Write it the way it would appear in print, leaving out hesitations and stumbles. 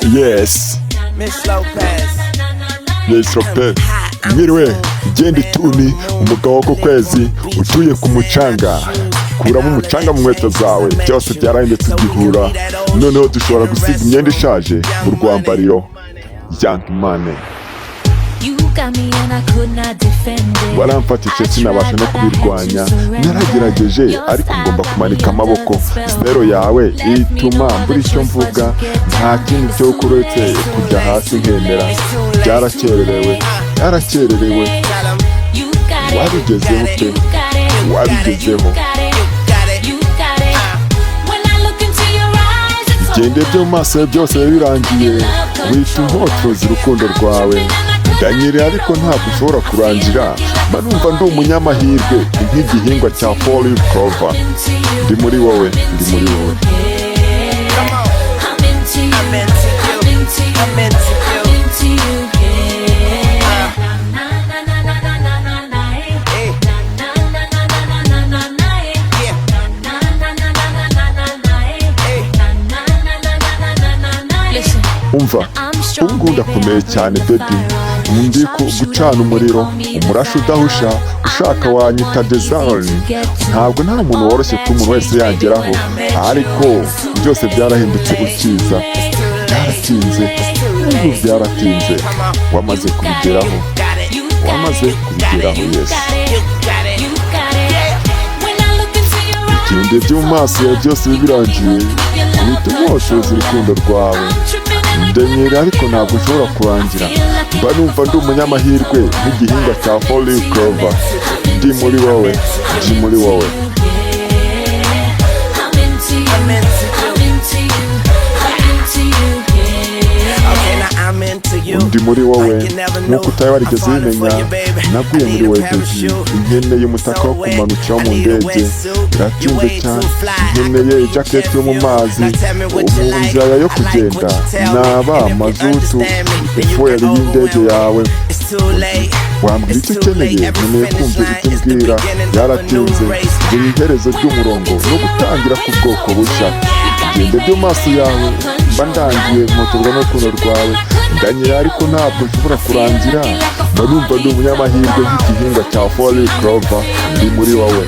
Yes, Miss Lopez. Miss Lopez. Mwiriwe, genda ituni, umugabo wo ku kwezi utuye ku mucanga. Kuramo umucanga mu nkweto zawe, byose byarahindutse igihura. Noneho dushobora gusiga imyenda ishaje mu rwambariro. Young Money. Waramfatije sinabasha no kubirwanya, naragerageje ariko ngomba kumanika amaboko. Stero yawe ituma mbura icyo mvuga, nta kintu cyo gukora uretse kujya hasi nkemera. Byarakererewe. Wabigezeho pe, wabigezeho. Gende byo mu maso byose birangiye, wita inkotozi urukundo rwawe. Ndanyerera ariko ntabwo ushobora kurangira, manumva ndi umunyamahirwe nk'igihingwa cya Four Clover. Ndi muri wowe. Umva, ubu ndakomeye cyane baby. Ndi gucana umuriro, umurasha udahusha, ushaka wanyita Desire. Ntabwo nta muntu woroshye ko umuntu wese yageraho, ariko byose byarahindutse ukiza. Byaratinze, wamaze kubigeraho, yes. Ikindi byo mu maso ya byose birangiye, wita inkotozi urukundo rwawe. Ndanyerera ariko ntabwo ushobora kurangira, mba numva ndi umunyamahirwe nk'igihingwa cya Four Clover. Ndi muri wowe. Ndi muri wowe nk'uko utari warigeze ubimenya. Naguye muri wowe baby. Nkeneye umutaka wo kumanukiraho mu ndege, biratinze cyane. Nkeneye jacket yo mu mazi, inzira yo kugenda naba mazutu, fuel y'indege yawe. Wambwira icyo ukeneye, nkeneye kumva icyo umbwira. Byaratinze, buri iherezo ry'umurongo no gutangira ku bwoko bushya. Gende byo maso yawe, mba ndangiye nkotorwa n'urukundo rwawe. Ndanyerera ariko ntabwo nshobora kurangira, mba numva ndi umunyamahirwe nk'igihingwa cya Four Clover. Ndi muri wowe.